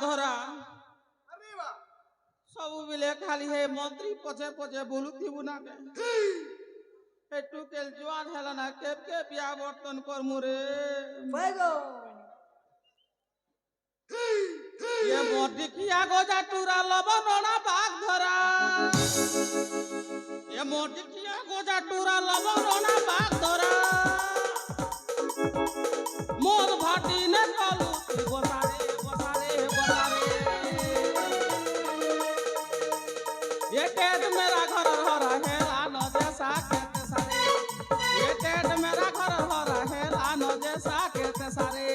ଧରା ସବୁବେଳେ ଖାଲି ହେ ମନ୍ତ୍ରୀ ପଛେ ପଛେ ବୁଲୁଥିବୁ ନା ଏଠୁ କେଲ ଜୁଆନ ହେଲା ନା କେବେ ବିଆ ବର୍ତ୍ତନ କରମୁ ରେ ये मोटी किया गोजा टूरा लबनोना बाग धरा ये मोटी किया गोजा टूरा लबनोना बाग धरा मोद भाटी ने कालू गोसारे गोसारे गोसारे ये टेट मेरा घर हरा है लानो जैसा कहते सारे ये टेट मेरा घर हरा है लानो जैसा कहते सारे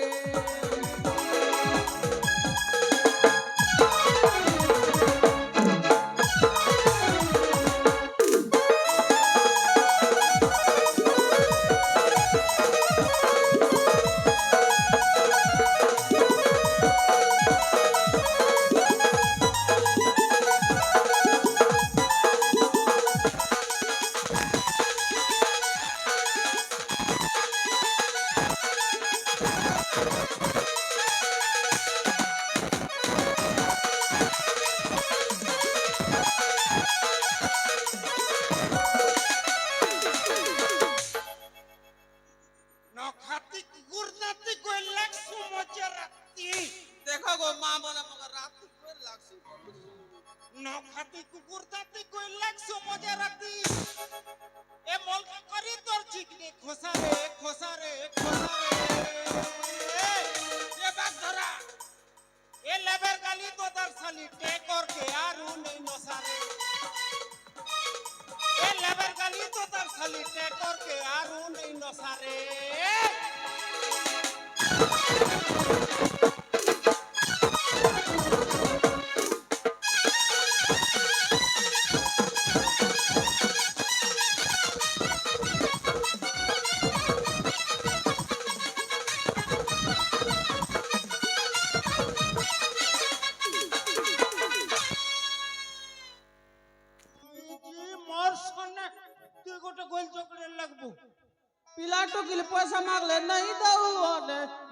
पिलाटो के पैसा मांगले नहीं दऊ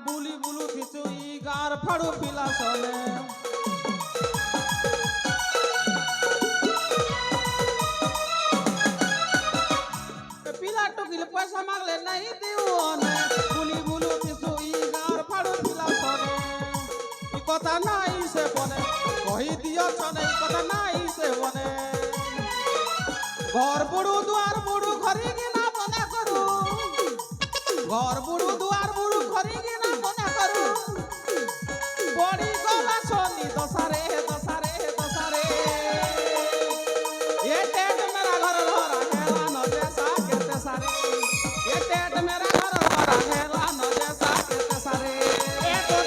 बुली बुलू खिचुई गार फड़ू पिला सोने पिलाटो के पैसा मांगले नहीं दऊ बुली बुलू खिचुई गार फड़ू पिला सोने ई कथा नहीं से बने कही दियो छने ई कथा नहीं से बने घर बुड़ू द्वार बुड़ू घरी के ना बना करू घर बुड़ू दुआर बुड़ू खरी ना बना करू बड़ी गला सोनी दसारे दसारे दसारे ये टेट मेरा घर धरा है न जैसा कहते सारे ये टेट मेरा घर धरा है न जैसा कहते सारे ए तो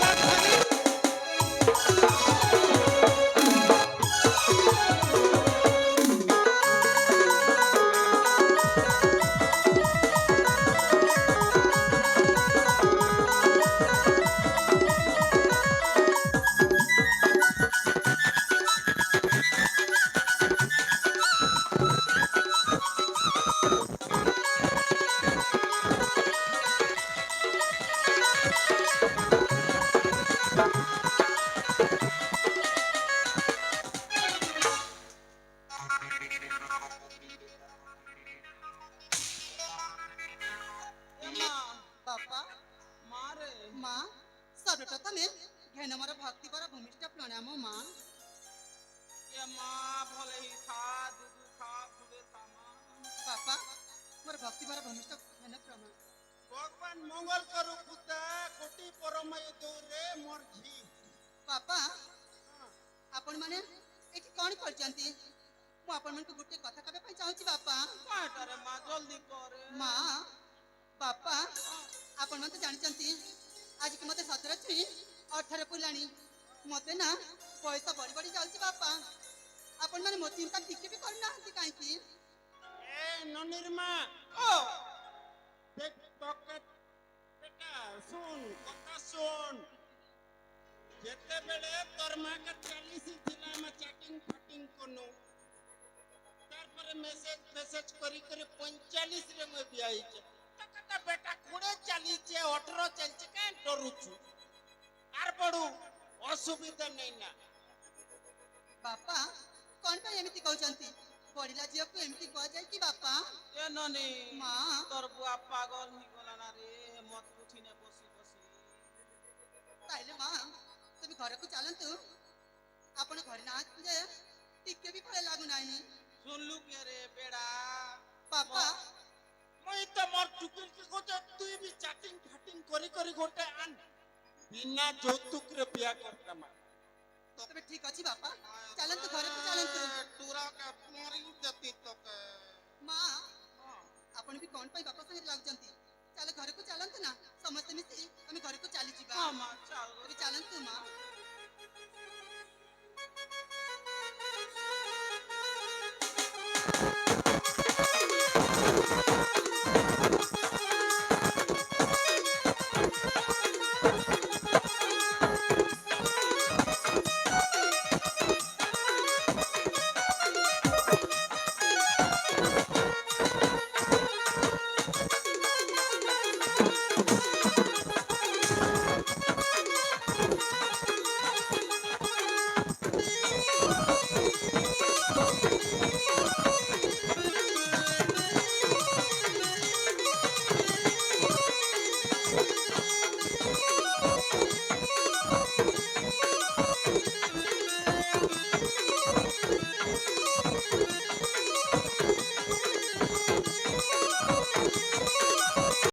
भगवान मंगल करू पुता कोटी परमय दौरे मोर झी पापा आपण माने एठी कोन करचंती मु आपण मन को गुटे कथा कहबे पई चाहूची बापा काटरे मां जल्दी करे मां बापा आपण मन तो जानिचंती आज के मते 17 छी 18 पुलानी मते ना पैसा बड़ी बड़ी जाउची बापा आपण माने मो चिंता टिके भी करना हंती काई की ए ननिरमा ओ देख पॉकेट बेटा सुन कथा सुन जेते बेले तोरमा का 40 थिला में चैटिंग फटिंग कोनु तार पर मैसेज करी 45 रे में भी आई छे बेटा 20 40 18 चलचे के डरुछु आर पड़ू ଅସୁବିଧା ନେଇ ନା ବାପା କଣ ପାଇଁ ଏମିତି କହୁଛନ୍ତି? ବଢିଲା ଝିଅକୁ ଏମିତି କୁହାଯାଏ କି ବାପା? ଏ ନନି ମା তোর বুয়া পাগল হইগলা না রে মত পুছি না বসি বসি তাইলে মা তুমি ঘরକୁ ଚାଲନ୍ତୁ। ଆପଣ ଘରେ ନାହାନ୍ତି ଯେ ଟିକେ ବି ଭୟ ଲାଗୁନାହିଁ। শুনলু কে রে বেড়া ବାପା ମୁଇଁ ତ ମୋର ଟୁକୁଲକି କହୁଛ ତୁଇ ବି ଚାଟିଂ ଫାଟିଂ କରି କରି ଗୋଟେ ଆନ୍ ବିନା ଯୌତୁକରେ ବିয়া କରତାମା ତବେ ଠିକ ଅଛି ବାପା, ଚାଲନ୍ତୁ ଘରକୁ ଚାଲନ୍ତୁ। ଟୁରା କା ମରି ଜତି ତକ ମା ଆପଣ ବି କଣ ପାଇଁ ବାପା ସାଙ୍ଗରେ ଲାଗୁଛନ୍ତି? ଚାଲ ଘରକୁ ଚାଲନ୍ତୁ ନା, ସମସ୍ତେ ମିଶି ଆମେ ଘରକୁ ଚାଲିଯିବା। আমা চাল ତବେ ଚାଲନ୍ତୁ ମା।